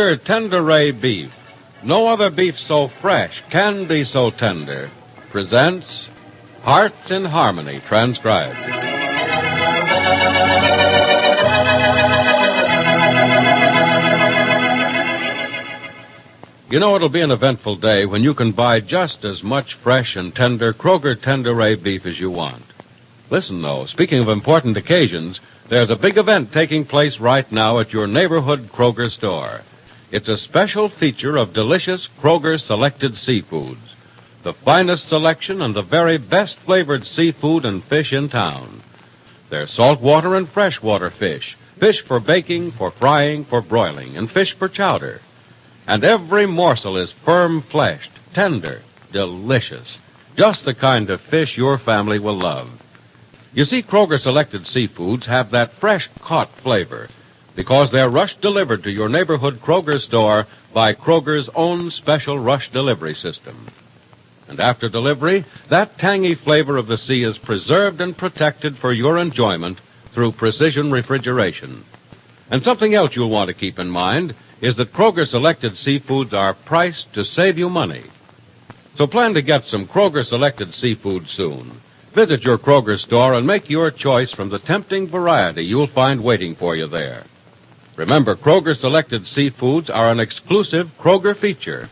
Kroger Tenderay Beef, no other beef so fresh can be so tender, presents Hearts in Harmony, transcribed. You know, it'll be an eventful day when you can buy just as much fresh and tender Kroger Tenderay beef as you want. Listen, though, speaking of important occasions, there's a big event taking place right now at your neighborhood Kroger store. It's a special feature of delicious Kroger selected seafoods, the finest selection and the very best flavored seafood and fish in town. There's saltwater and freshwater fish, fish for baking, for frying, for broiling, and fish for chowder. And every morsel is firm-fleshed, tender, delicious, just the kind of fish your family will love. You see, Kroger selected seafoods have that fresh-caught flavor because they're rush-delivered to your neighborhood Kroger store by Kroger's own special rush delivery system. And after delivery, that tangy flavor of the sea is preserved and protected for your enjoyment through precision refrigeration. And something else you'll want to keep in mind is that Kroger selected seafoods are priced to save you money. So plan to get some Kroger selected seafood soon. Visit your Kroger store and make your choice from the tempting variety you'll find waiting for you there. Remember, Kroger selected seafoods are an exclusive Kroger feature,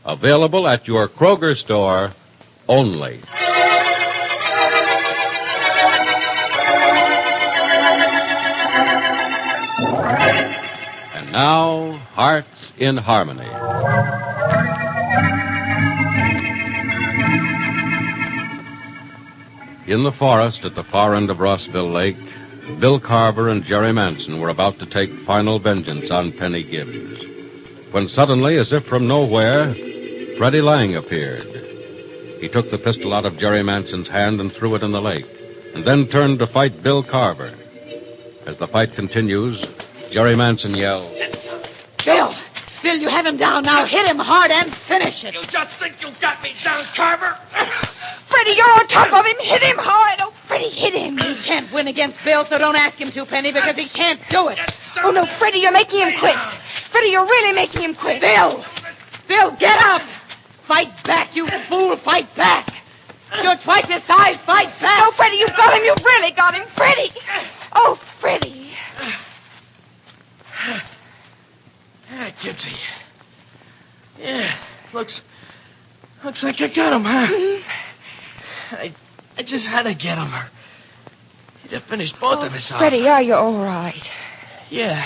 available at your Kroger store only. And now, Hearts in Harmony. In the forest at the far end of Rossville Lake, Bill Carver and Jerry Manson were about to take final vengeance on Penny Gibbs, when suddenly, as if from nowhere, Freddie Lang appeared. He took the pistol out of Jerry Manson's hand and threw it in the lake, and then turned to fight Bill Carver. As the fight continues, Jerry Manson yelled, Bill, you have him down now. Hit him hard and finish it. You just think you got me down, Carver? Freddie, you're on top of him. Hit him hard. Oh, Freddie, hit him. He can't win against Bill, so don't ask him to, Penny, because he can't do it. Oh, no, Freddie, you're making him quit. Freddie, you're really making him quit. Bill, get up. Fight back, you fool. Fight back. You're twice his size. Fight back. Oh, Freddie, you've got him. You've really got him. Freddie. Oh, Freddie. Yeah, Gibbsy. Yeah, looks like I got him, huh? Mm-hmm. I just had to get him. He'd have finished both of us off. Freddie, are you all right? Yeah,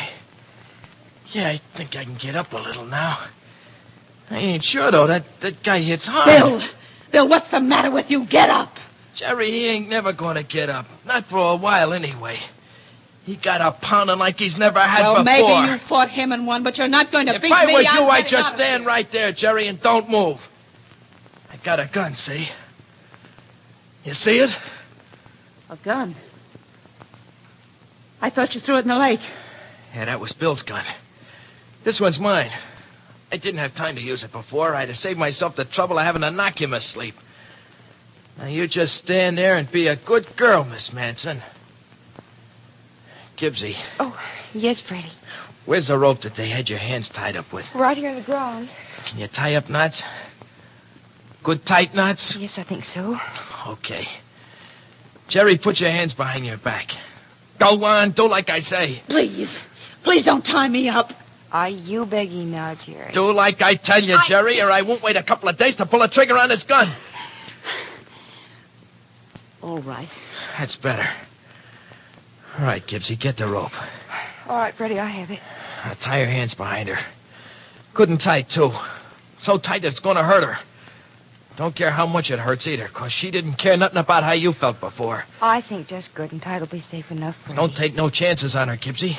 I think I can get up a little now. I ain't sure, though. That guy hits hard. Bill, what's the matter with you? Get up. Jerry, he ain't never going to get up. Not for a while, anyway. He got up pounding like he's never had before. Well, maybe you fought him and won, but you're not going to beat me. If I was you, I'd just just stand right there, Jerry, and don't move. I got a gun, see? You see it? A gun? I thought you threw it in the lake. Yeah, that was Bill's gun. This one's mine. I didn't have time to use it before. I'd have saved myself the trouble of having to knock him asleep. Now, you just stand there and be a good girl, Miss Manson. Gibbsy. Oh, yes, Freddie. Where's the rope that they had your hands tied up with? Right here on the ground. Can you tie up knots? Good tight knots? Yes, I think so. Okay. Jerry, put your hands behind your back. Go on, do like I say. Please don't tie me up. Are you begging now, Jerry? Do like I tell you, Jerry, or I won't wait a couple of days to pull a trigger on this gun. All right. That's better. All right, Gibbsy, get the rope. All right, Freddie, I have it. Now tie her hands behind her. Good and tight, too. So tight it's going to hurt her. Don't care how much it hurts either, because she didn't care nothing about how you felt before. I think just good and tight will be safe enough, Freddie. Don't take no chances on her, Gibbsy.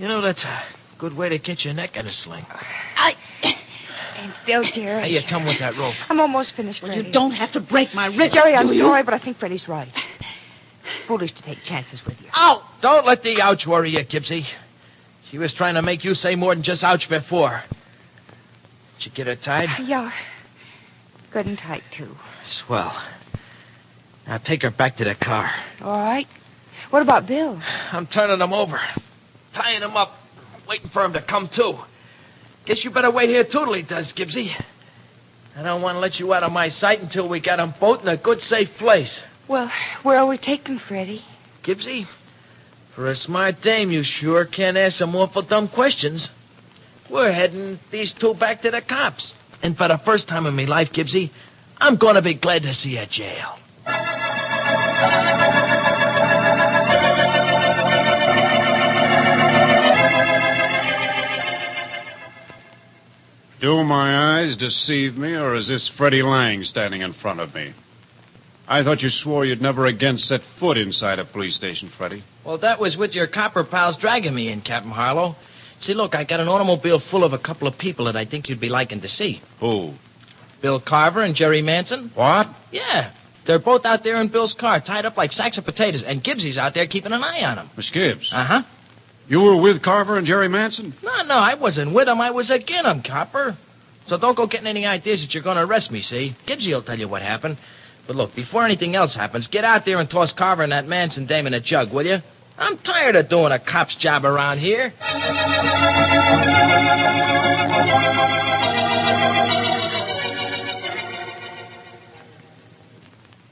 You know, that's a good way to get your neck in a sling. And still, Jerry. Hey, you come with that rope. I'm almost finished, Freddie. You don't have to break my wrist. Jerry, I'm sorry, but I think Freddie's right. Foolish to take chances with you. Ow! Don't let the ouch worry you, Gibbsy. She was trying to make you say more than just ouch before. Did you get her tied? Yeah. Good and tight, too. Swell. Now take her back to the car. All right. What about Bill? I'm turning him over. Tying him up. Waiting for him to come to. Guess you better wait here totally, does, Gibbsy. I don't want to let you out of my sight until we got 'em both in a good, safe place. Well, where are we taking Freddie? Gibbsy, for a smart dame, you sure can ask some awful dumb questions. We're heading these two back to the cops. And for the first time in my life, Gibbsy, I'm going to be glad to see a jail. Do my eyes deceive me, or is this Freddie Lang standing in front of me? I thought you swore you'd never again set foot inside a police station, Freddie. Well, that was with your copper pals dragging me in, Captain Harlow. See, look, I got an automobile full of a couple of people that I think you'd be liking to see. Who? Bill Carver and Jerry Manson. What? Yeah. They're both out there in Bill's car, tied up like sacks of potatoes, and Gibbsy's out there keeping an eye on them. Miss Gibbs. Uh-huh. You were with Carver and Jerry Manson? No, I wasn't with them. I was against them, Copper. So don't go getting any ideas that you're going to arrest me, see? Gibbsy will tell you what happened. But look, before anything else happens, get out there and toss Carver and that Manson dame in a jug, will you? I'm tired of doing a cop's job around here.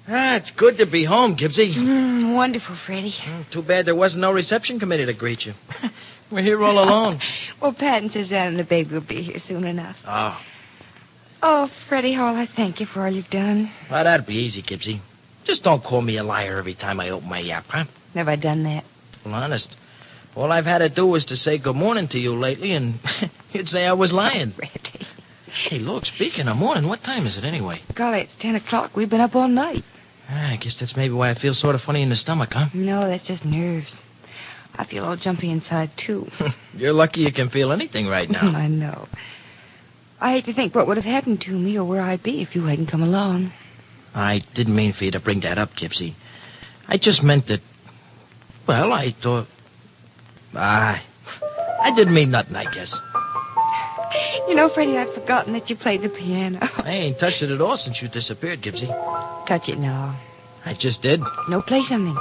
It's good to be home, Gibbsy. Wonderful, Freddie. Too bad there wasn't no reception committee to greet you. We're here all alone. Well, Patton says that and the baby will be here soon enough. Oh, Oh, Freddie Hall, I thank you for all you've done. well, that'd be easy, Gibbsy. Just don't call me a liar every time I open my yap, huh? Have I done that? Well, honest, all I've had to do was to say good morning to you lately, and you'd say I was lying. Freddie. Hey, look, speaking of morning, what time is it anyway? Golly, it's 10 o'clock. We've been up all night. I guess that's maybe why I feel sort of funny in the stomach, huh? No, that's just nerves. I feel all jumpy inside, too. You're lucky you can feel anything right now. I know. I hate to think what would have happened to me or where I'd be if you hadn't come along. I didn't mean for you to bring that up, Gibbsy. I just meant that... Well, I thought... I didn't mean nothing, I guess. You know, Freddie, I'd forgotten that you played the piano. I ain't touched it at all since you disappeared, Gibbsy. Touch it now. I just did. No, play something.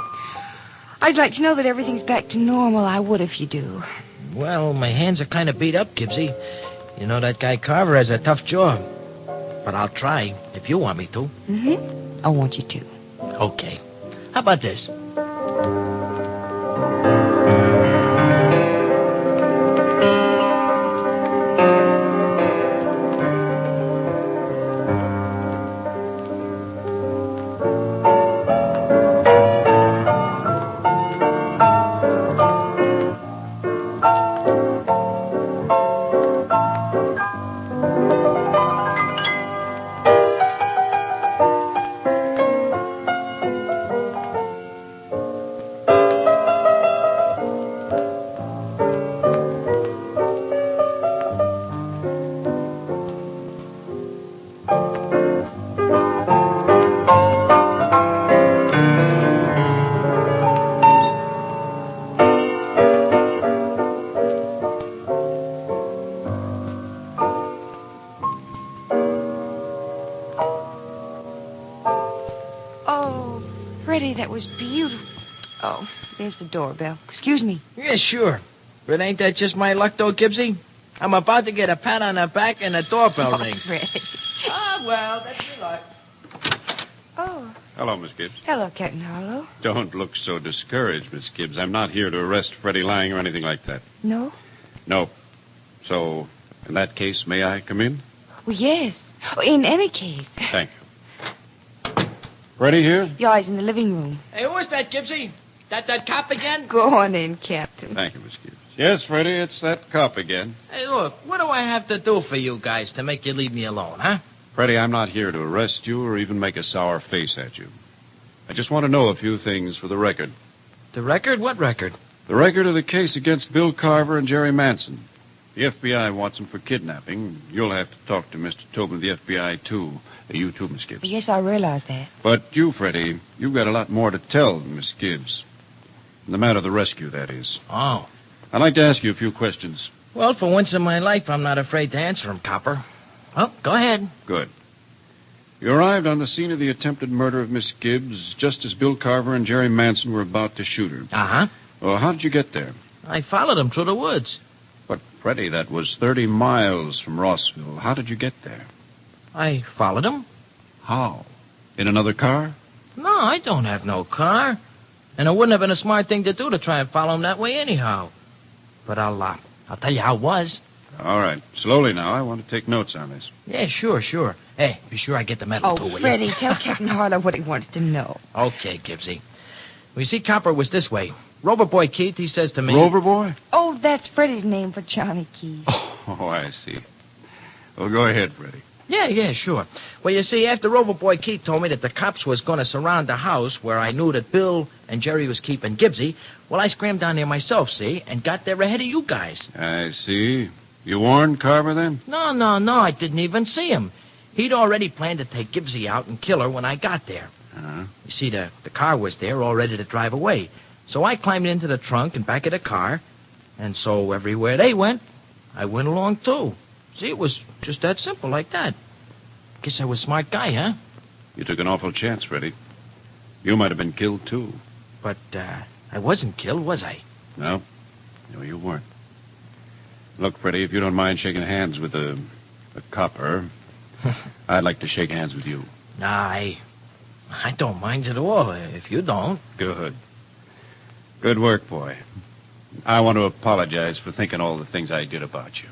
I'd like to know that everything's back to normal. I would if you do. Well, my hands are kind of beat up, Gibbsy. You know, that guy Carver has a tough jaw. But I'll try, if you want me to. Mm-hmm. I want you to. Okay. How about this? Oh, Freddie, that was beautiful. Oh, there's the doorbell. Excuse me. Yeah, sure. But ain't that just my luck, though, Gibbsy? I'm about to get a pat on the back and the doorbell rings. Freddie. Ah, well, that's your luck. Oh, Hello, Miss Gibbs. hello, Captain Harlow. Don't look so discouraged, Miss Gibbs. I'm not here to arrest Freddie Lang or anything like that. No? No. So, in that case, may I come in? Well, yes. In any case. Thank you. Freddie here? Yeah, he's in the living room. Hey, who is that, Gibbsy? That cop again? Go on in, Captain. Thank you, Miss Gibbs. Yes, Freddie, it's that cop again. Hey, look, what do I have to do for you guys to make you leave me alone, huh? Freddie, I'm not here to arrest you or even make a sour face at you. I just want to know a few things for the record. The record? What record? The record of the case against Bill Carver and Jerry Manson. The FBI wants them for kidnapping. You'll have to talk to Mr. Tobin of the FBI, too. You too, Miss Gibbs. Yes, I realize that. But you, Freddie, you've got a lot more to tell than Miss Gibbs. In the matter of the rescue, that is. Oh. I'd like to ask you a few questions. Well, for once in my life, I'm not afraid to answer them, Copper. Well, go ahead. Good. You arrived on the scene of the attempted murder of Miss Gibbs just as Bill Carver and Jerry Manson were about to shoot her. Uh-huh. Well, how did you get there? I followed them through the woods. But Freddie, that was 30 miles from Rossville. How did you get there? I followed him. How? In another car? No, I don't have no car. And it wouldn't have been a smart thing to do to try and follow him that way anyhow. But I'll tell you how it was. All right. Slowly now. I want to take notes on this. Yeah, sure. Hey, be sure I get the medal, too, Oh, will Freddie, you? tell Captain Harlow what he wants to know. Okay, Gibbsy. Well, you see, Copper, it was this way. Rover Boy Keith, he says to me... Rover Boy? Oh, that's Freddie's name for Johnny Keith. Oh, I see. Well, go ahead, Freddie. Yeah, sure. Well, you see, after Rover Boy Keith told me that the cops was going to surround the house where I knew that Bill and Jerry was keeping Gibbsy, well, I scrammed down there myself, see, and got there ahead of you guys. I see. You warned Carver then? No, I didn't even see him. He'd already planned to take Gibbsy out and kill her when I got there. Uh-huh. You see, the car was there all ready to drive away. So I climbed into the trunk and back of the car, and so everywhere they went, I went along too. See, it was just that simple like that. Guess I was a smart guy, huh? You took an awful chance, Freddie. You might have been killed, too. But I wasn't killed, was I? No, you weren't. Look, Freddie, if you don't mind shaking hands with a copper, I'd like to shake hands with you. Nah, I don't mind at all, if you don't. Good. Good work, boy. I want to apologize for thinking all the things I did about you.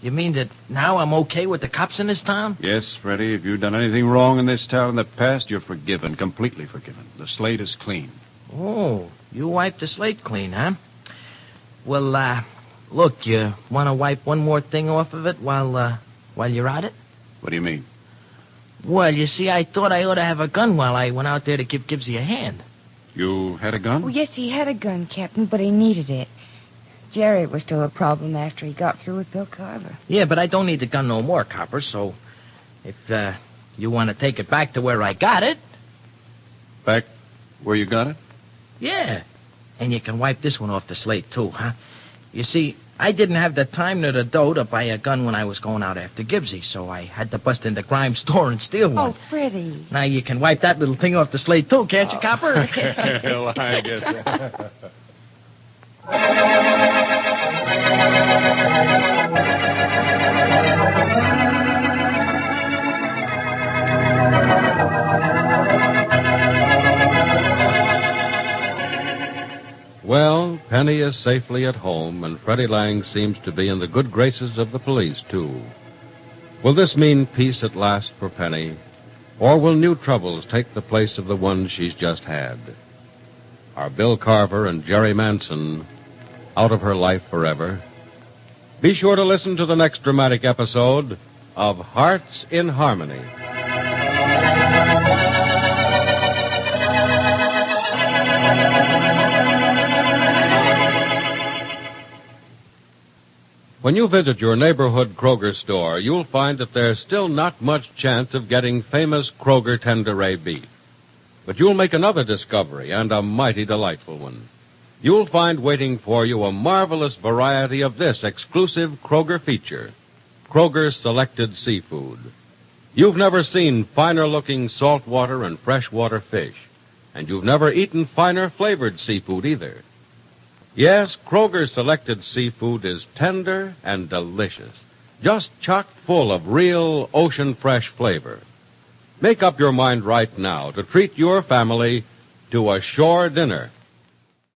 You mean that now I'm okay with the cops in this town? Yes, Freddie, if you've done anything wrong in this town in the past, you're forgiven, completely forgiven. The slate is clean. Oh, you wiped the slate clean, huh? Well, look, you want to wipe one more thing off of it while you're at it? What do you mean? Well, you see, I thought I ought to have a gun while I went out there to give Gibbsy a hand. You had a gun? Oh, yes, he had a gun, Captain, but he needed it. Jerry was still a problem after he got through with Bill Carver. Yeah, but I don't need the gun no more, Copper, so if you want to take it back to where I got it... Back where you got it? Yeah, and you can wipe this one off the slate, too, huh? You see, I didn't have the time nor the dough to buy a gun when I was going out after Gibbsy, so I had to bust into Grimes' store and steal one. Oh, Freddie. Now you can wipe that little thing off the slate, too, can't you, Copper? Well, I guess. Well, Penny is safely at home, and Freddie Lang seems to be in the good graces of the police, too. Will this mean peace at last for Penny, or will new troubles take the place of the ones she's just had? Are Bill Carver and Jerry Manson out of her life forever? Be sure to listen to the next dramatic episode of Hearts in Harmony. When you visit your neighborhood Kroger store, you'll find that there's still not much chance of getting famous Kroger Tenderay beef. But you'll make another discovery, and a mighty delightful one. You'll find waiting for you a marvelous variety of this exclusive Kroger feature, Kroger Selected Seafood. You've never seen finer-looking saltwater and freshwater fish, and you've never eaten finer flavored seafood either. Yes, Kroger Selected Seafood is tender and delicious, just chock full of real ocean-fresh flavor. Make up your mind right now to treat your family to a shore dinner